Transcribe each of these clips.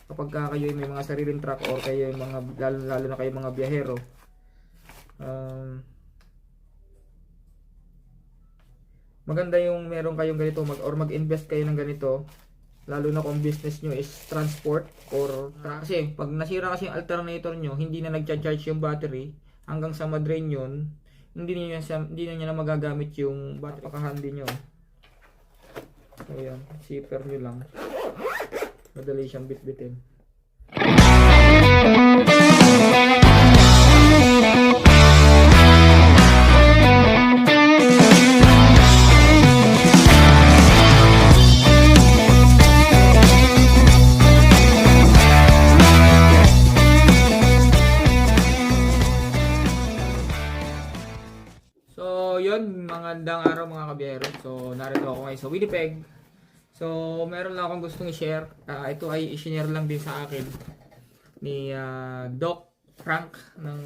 kapag kayo may mga sariling truck or kayo yung mga lalo na kayo mga biyahero, maganda yung meron kayong ganito or mag-invest kayo ng ganito, lalo na kung business nyo is transport or truck. Kasi pag nasira kasi yung alternator nyo, hindi na nagcha-charge yung battery hanggang sa madrain yun, hindi na niya na magagamit yung battery. Paka-handy nyo. So yan, zipper nyo lang, madali siyang bitbitin. So yun, magandang araw mga kabiyero. So narito ako ngayon sa Winnipeg. So meron lang akong gustong i-share. Ito ay i-share lang din sa akin ni Doc Frank ng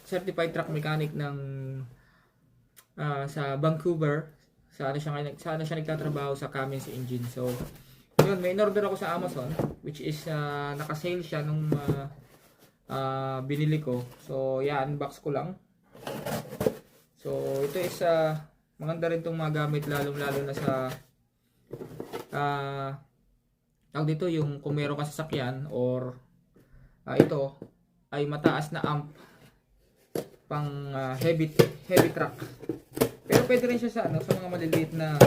certified truck mechanic ng sa Vancouver. Sana siya nagtatrabaho sa Cummins engine. So yun, may in-order ako sa Amazon, which is naka-sale siya nung binili ko. So yan, unbox ko lang. So ito is maganda rin itong magamit lalong-lalo na sa tawag dito, yung kung meron ka sasakyan or ito ay mataas na amp pang heavy truck. Pero pwede rin siya sa sa mga maliliit na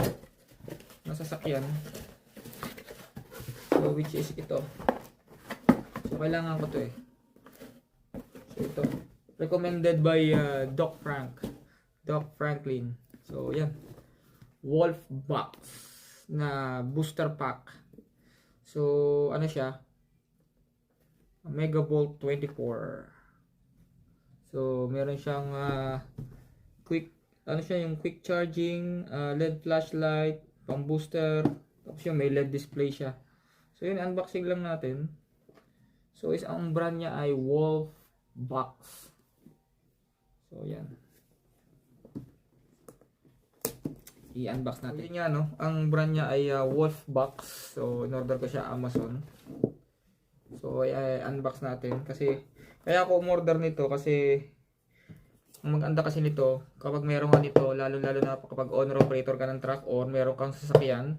sasakyan. So which is ito. So kailangan ko to eh. So ito recommended by Doc Franklin. So yan, Wolf box na booster pack. So ano siya, Megavolt 24. So meron siyang quick yung quick charging, LED flashlight, pang booster, tapos yung may LED display siya. So yun, unboxing lang natin. So ang brand niya ay Wolf box. So yan, i-unbox natin. Yun nga, ang brand niya ay Wolf box. So in-order ko siya Amazon. So i-unbox natin kasi kaya ako umorder nito kasi ang maganda kasi nito, kapag meron ka nito, lalo na kapag owner operator ka ng truck or meron kang sasakyan,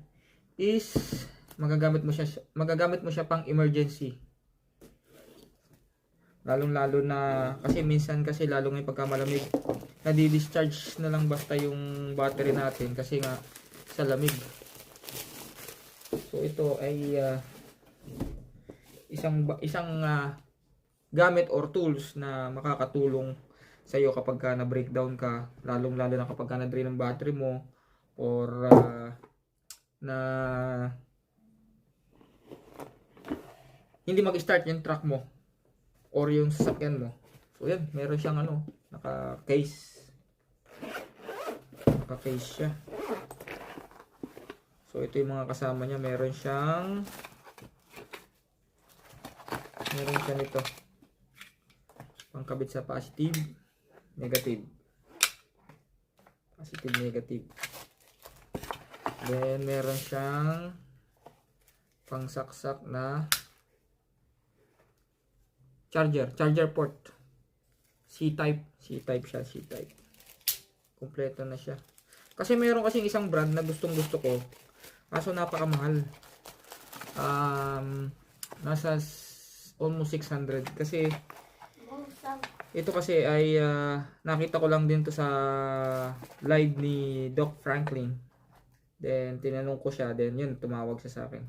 is magagamit mo siya pang emergency. Lalo na kasi minsan kasi lalo ngayon pagka malamig, nadi-discharge na lang basta yung battery natin kasi nga sa lamig. So ito ay isang gamit or tools na makakatulong sa iyo kapag na breakdown ka, lalo na kapag na-drain ang battery mo or na hindi mag-start yung truck mo or yung sasakyan mo. So yan, meron siyang naka-case siya. So ito yung mga kasama niya, meron siya nito pangkabit sa positive, negative. Then meron siyang pangsaksak na charger port. C-type siya, C-type. Kompleto na siya. Kasi meron kasing isang brand na gustong-gusto ko. Kaso napakamahal. Nasa almost 600 kasi ito kasi ay nakita ko lang din to sa live ni Doc Franklin. Then tinanong ko siya, then yun, tumawag siya sa akin.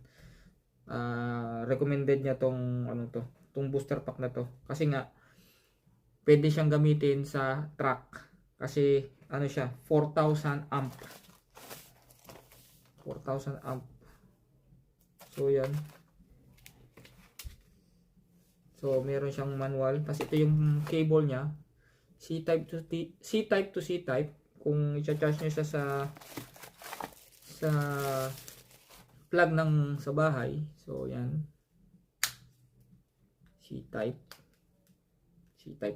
Recommended niya tong booster pack na to kasi nga pwede siyang gamitin sa truck kasi siya, 4,000 amp. So yan. So meron siyang manual, kasi ito yung cable niya, C-type to C-type. Kung i-charge niyo siya sa plug sa bahay. So yan, C-type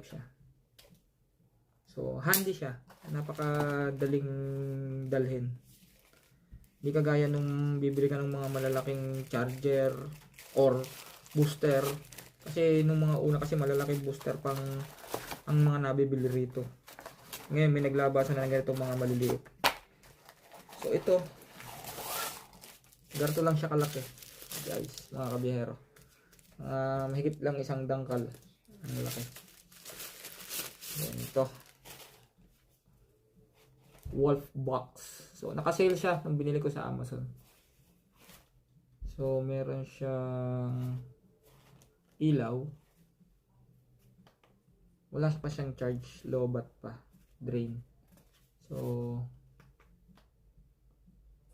siya. So handy siya, napakadaling dalhin. Hindi kagaya nung bibili ka ng mga malalaking charger or booster. Kasi nung mga una kasi malalaki booster pang ang mga nabibili rito. Ngayon may naglabasan na ng ganito mga maliliit. So ito, ganito lang siya kalaki guys, mga kabihero. Mahigit lang isang dangkal. Ang laki. Yan ito. Wolf box. So naka-sale siya nung binili ko sa Amazon. So meron siyang ilaw. Wala pa siyang charge, lobat pa, drain. So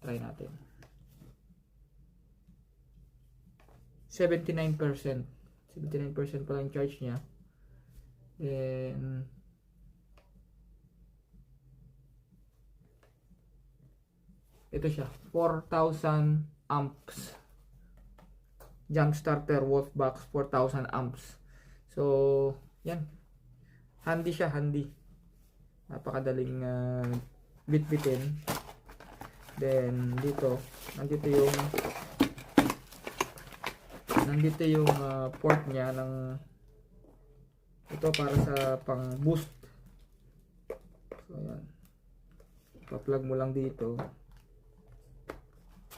try natin. 79%. 79% pa lang charge niya. And ito siya, 4,000 amps. Jump starter Wolf box, 4,000 amps. So, yan. Handy siya, handy. Napakadaling bit-bitin. Then dito, nandito yung port niya ng ito para sa pang boost. So yan. Pa-plug mo lang dito.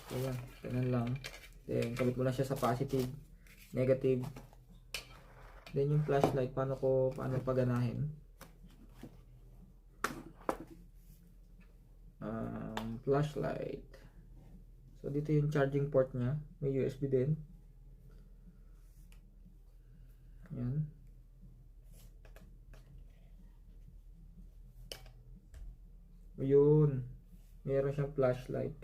So yan, ganun lang. Then kabit mo lang siya sa positive, negative. Then yung flashlight, paano paganahin? Flashlight. So dito yung charging port niya, may USB din. Yan. Yun. Meron siyang flashlight.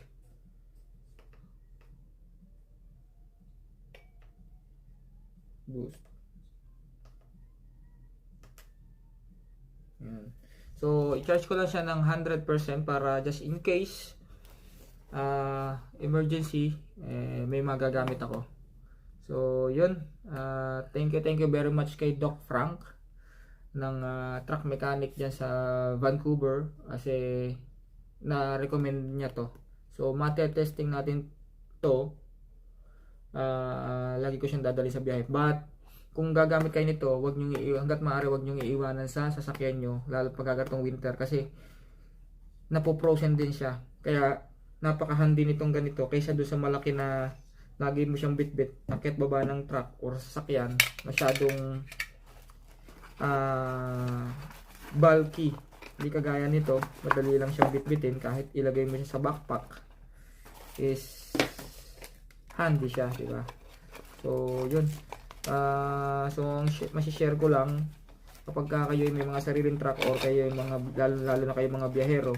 Boost. Yan. So, i-charge ko lang siya ng 100% para just in case emergency, may magagamit ako. So, yun. Thank you very much kay Doc Frank ng truck mechanic dyan sa Vancouver kasi na-recommend niya to. So, mate-testing natin to. Lagi ko siyang dadali sa biyahe. But, kung gagamit kayo nito, hanggat maaari wag nyo iiwanan sa sasakyan nyo, lalo pagkagatong winter kasi napo-frozen din siya. Kaya, napaka-handy nitong ganito kaysa doon sa malaki na lagi mo siyang bit-bit akit baba ng truck or sasakyan, masyadong bulky. Hindi kagaya nito, madali lang siyang bit-bitin kahit ilagay mo siya sa backpack is handy siya, diba? So yun, so masishare ko lang kapag kayo may mga sariling truck or kayo yung mga lalo na kayo mga biyahero,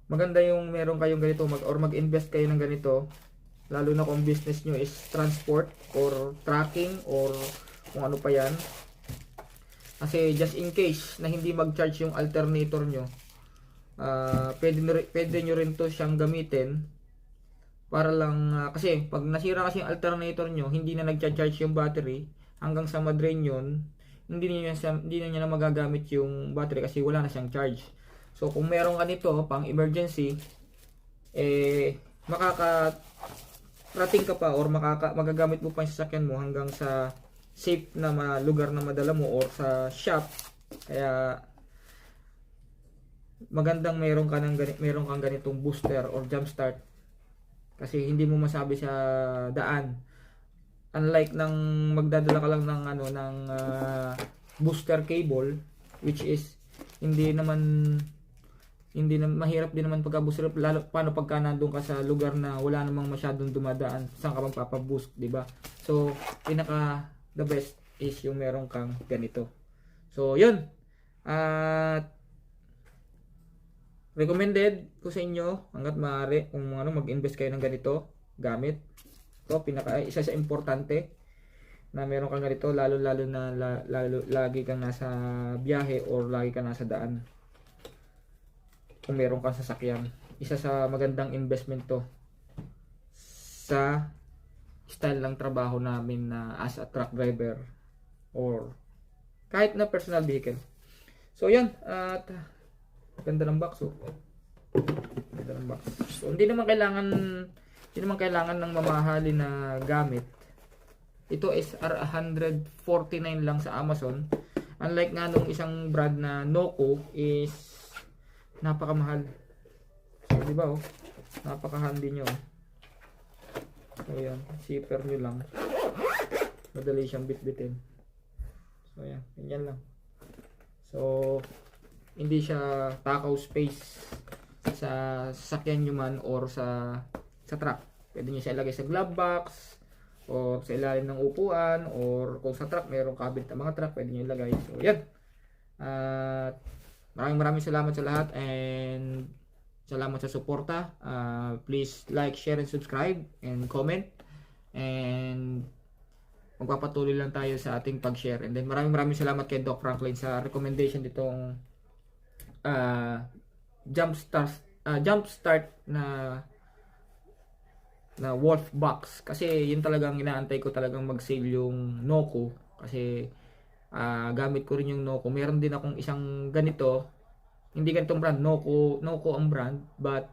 maganda yung meron kayong ganito or mag-invest kayo ng ganito, lalo na kung business nyo is transport or tracking or kung ano pa yan. Kasi just in case na hindi mag-charge yung alternator nyo, pwede nyo rin to siyang gamitin para lang, kasi pag nasira kasi yung alternator nyo, hindi na nag-charge yung battery hanggang sa madrain yun, hindi na niya na magagamit yung battery kasi wala na siyang charge. So kung meron ka nito pang emergency, makakarating ka pa or magagamit mo pa yung sasakyan mo hanggang sa safe na lugar na madala mo or sa shop. Kaya magandang meron kang ganitong booster or jump start kasi hindi mo masabi sa daan. Unlike nang magdadala ka lang ng booster cable, which is hindi na mahirap din naman pagka-booster, lalo paano pagka nandun ka sa lugar na wala namang masyadong dumadaan, saan ka bang papaboost, di ba? So the best is yung meron kang ganito. So yun, recommended ko sa inyo hanggat maaari kung mag-invest kayo ng ganito gamit. Ito isa sa importante na meron kang ganito, lalo na lagi kang nasa biyahe or lagi kang nasa daan. Kung meron kang sasakyan, isa sa magandang investment to sa style ng trabaho namin na as a truck driver or kahit na personal vehicle. So yan, at ganda ng box. Ganda ng box. So hindi naman kailangan ng mamahalin na gamit. Ito is R149 lang sa Amazon. Unlike nga nung isang brand na Noco is napakamahal. So, di ba oh? Napaka-handy nyo. So, yan. Zipper nyo lang. Madali siyang bitbitin. So, yan. Ganyan lang. So, hindi siya takaw space sa sasakyan nyo man or sa truck. Pwede nyo siya ilagay sa glove box or sa ilalim ng upuan, or kung sa truck mayroong cabinet ng mga truck, pwede nyo ilagay. So yan, at maraming salamat sa lahat, and salamat sa suporta. Please like, share, and subscribe, and comment, and magpapatuloy lang tayo sa ating pag-share. And then maraming salamat kay Doc Franklin sa recommendation ditong jumpstart na Wolf Box, kasi yun talagang inaantay ko talagang mag-sale yung Noco, kasi gamit ko rin yung Noco. Meron din akong isang ganito, hindi ganitong brand, Noco ang brand, but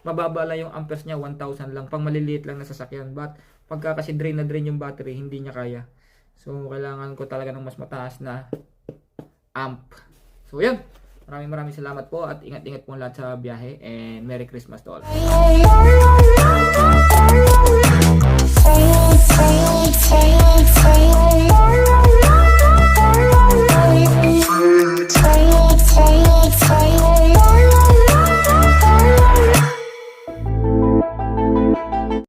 mababa lang yung amperes niya, 1000 lang, pang maliliit lang na sasakyan. But pagka kasi drain na drain yung battery, hindi niya kaya. So kailangan ko talaga ng mas mataas na amp. So yan, maraming salamat po, at ingat po lahat sa biyahe, and Merry Christmas to all.